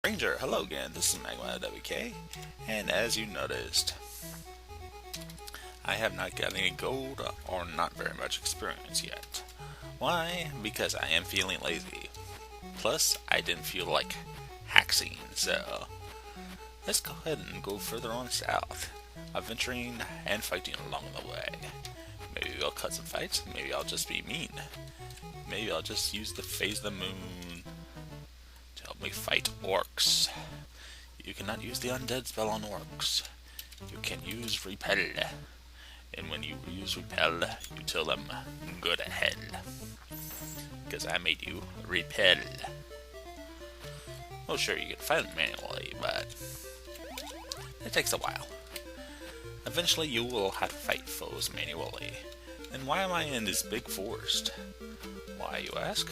Ranger, hello again, this is magmawk, and as you noticed, I have not got any gold or not very much experience yet. Why? Because I am feeling lazy. Plus, I didn't feel like haxing, so let's go ahead and go further on south, adventuring and fighting along the way. Maybe I'll cut some fights, maybe I'll just be mean. Maybe I'll just use the phase of the moon to help me fight orcs. You cannot use the undead spell on orcs. You can use repel. And when you use repel, you tell them, go to hell. Because I made you repel. Well, sure, you can fight them manually, but it takes a while. Eventually, you will have to fight foes manually. And why am I in this big forest? Why, you ask?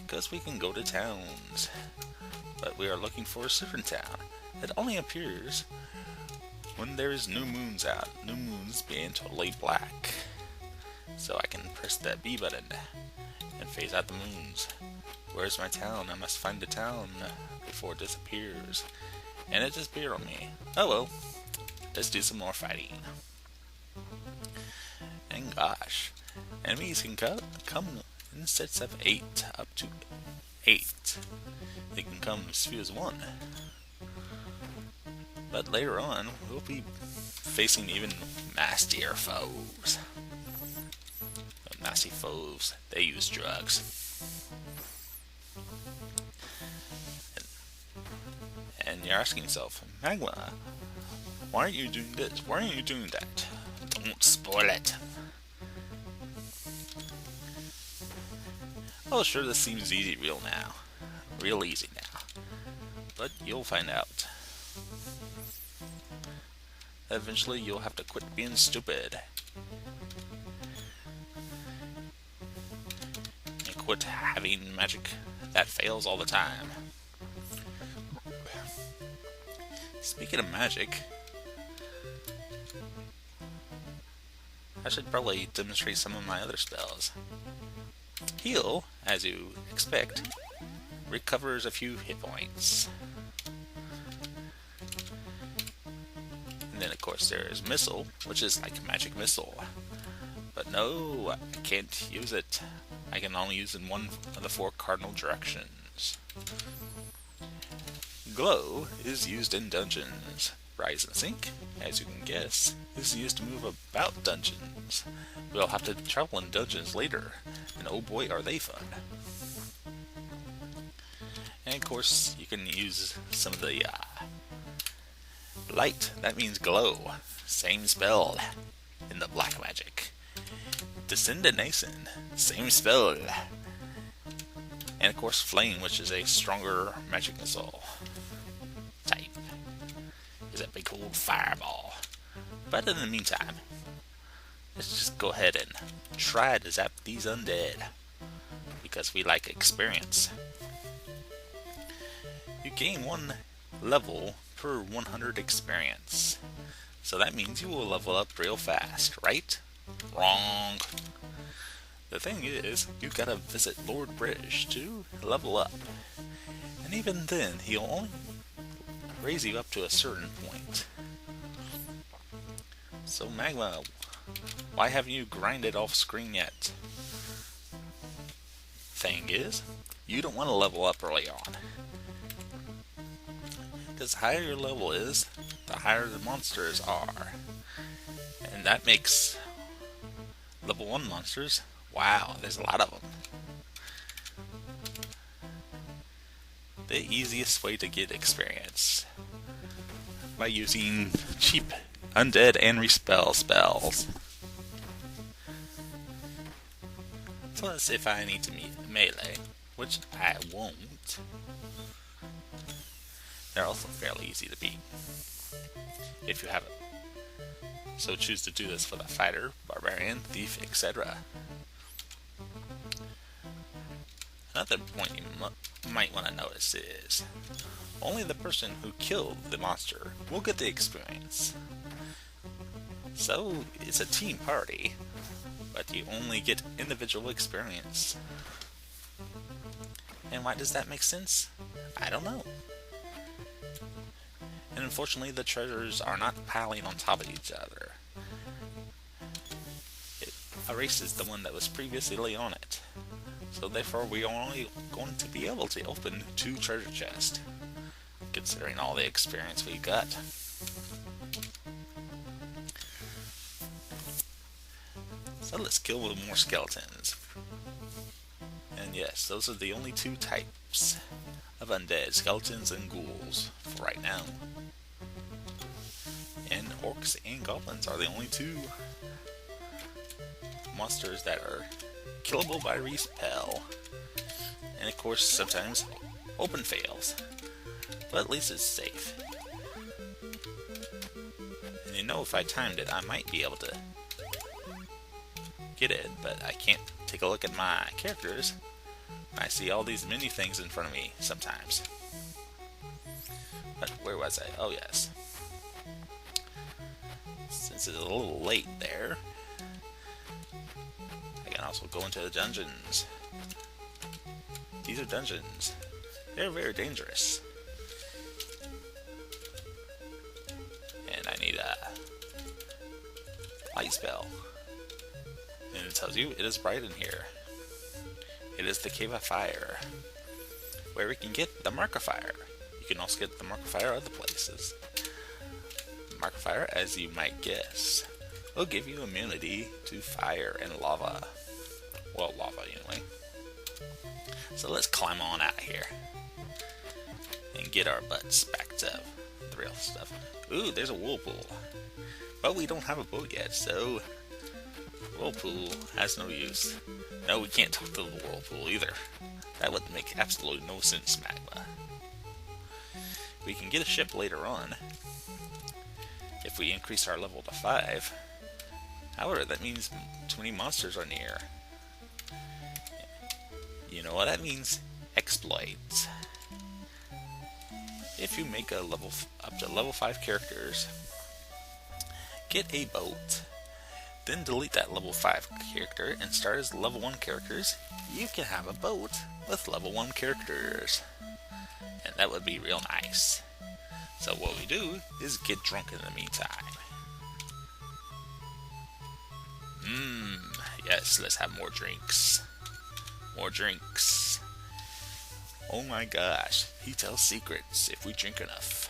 Because we can go to towns. But we are looking for a certain town that only appears when there is new moons out. New moons being totally black. So I can press that B button and phase out the moons. Where's my town? I must find the town before it disappears. And it disappeared on me. Oh well. Let's do some more fighting. And gosh, enemies can come in sets of 8, up to 8. They can come as few as 1. But later on, we'll be facing even nastier foes. But nasty foes, they use drugs. And you're asking yourself, Magma, why aren't you doing this? Why aren't you doing that? Don't spoil it. Oh, sure, this seems easy real easy now. But you'll find out. Eventually, you'll have to quit being stupid. And quit having magic that fails all the time. Speaking of magic, I should probably demonstrate some of my other spells. Heal, as you expect, recovers a few hit points. And then of course there is Missile, which is like a magic missile. But no, I can't use it. I can only use it in one of the 4 cardinal directions. Glow is used in dungeons. Rise and Sink, as you can guess, is used to move about dungeons. We'll have to travel in dungeons later, and oh boy are they fun. And of course, you can use some of the light, that means glow. Same spell in the black magic. Descendination, same spell. And of course, Flame, which is a stronger magic missile type. Is a big old fireball. But in the meantime, let's just go ahead and try to zap these undead, because we like experience. You gain 1 level per 100 experience. So that means you will level up real fast, right? Wrong. The thing is, you gotta visit Lord British to level up. And even then, he'll only raise you up to a certain point. So Magma, why haven't you grinded off screen yet? Thing is, you don't want to level up early on. Because the higher your level is, the higher the monsters are. And that makes level 1 monsters, wow, there's a lot of them. The easiest way to get experience by using cheap undead and respell spells. Plus, if I need to melee, which I won't, they're also fairly easy to beat if you have it. So choose to do this for the fighter, barbarian, thief, etc. Another point you might want to notice is only the person who killed the monster will get the experience. So it's a team party, but you only get individual experience. And why does that make sense? I don't know. And unfortunately, the treasures are not piling on top of each other. It erases the one that was previously on it. So therefore, we are only going to be able to open 2 treasure chests, considering all the experience we got. So let's kill more skeletons. And yes, those are the only 2 types of undead, skeletons and ghouls, for right now. And orcs and goblins are the only 2 monsters that are killable by respell. And of course, sometimes open fails, but at least it's safe. And you know, if I timed it, I might be able to get it, but I can't take a look at my characters. I see all these mini things in front of me sometimes. But where was I? Oh yes. Since it's a little late there, I can also go into the dungeons. These are dungeons. They're very dangerous. And I need a light spell. And it tells you it is bright in here. It is the Cave of Fire, where we can get the Mark of Fire. You can also get the Mark of Fire other places. Mark of Fire, as you might guess, will give you immunity to fire and lava. Well, lava anyway. So let's climb on out of here and get our butts back to the real stuff. Ooh, there's a whirlpool. But we don't have a boat yet, so whirlpool has no use. No, we can't talk to the whirlpool either. That would make absolutely no sense, Magma. We can get a ship later on if we increase our level to 5. However, that means too many monsters are near. You know what that means? Exploits. If you make a up to level 5 characters, get a boat, then delete that level 5 character and start as level 1 characters, you can have a boat with level 1 characters. And that would be real nice. So what we do is get drunk in the meantime. Yes, let's have more drinks. More drinks. Oh my gosh, he tells secrets if we drink enough.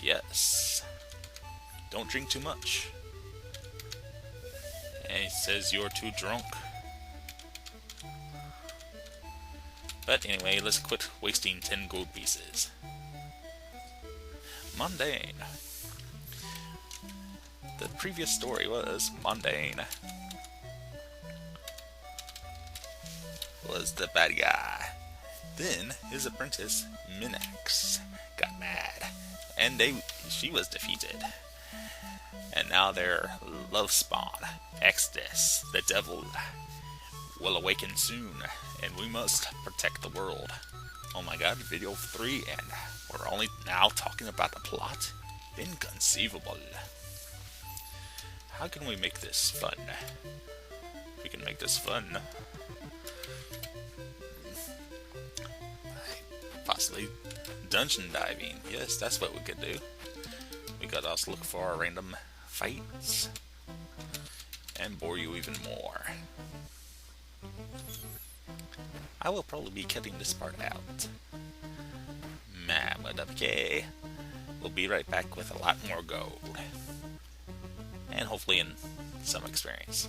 Yes. Don't drink too much. And he says you're too drunk. But anyway, let's quit wasting 10 gold pieces. Mundane. The previous story was Mundane was the bad guy. Then his apprentice Minax got mad, and she was defeated. And now their love spawn, Exodus, the devil, will awaken soon, and we must protect the world. Oh my god, video 3, and we're only now talking about the plot? Inconceivable. How can we make this fun? We can make this fun. Possibly dungeon diving. Yes, that's what we could do. We could also look for our random fights and bore you even more. I will probably be cutting this part out. Okay. We'll be right back with a lot more gold. And hopefully in some experience.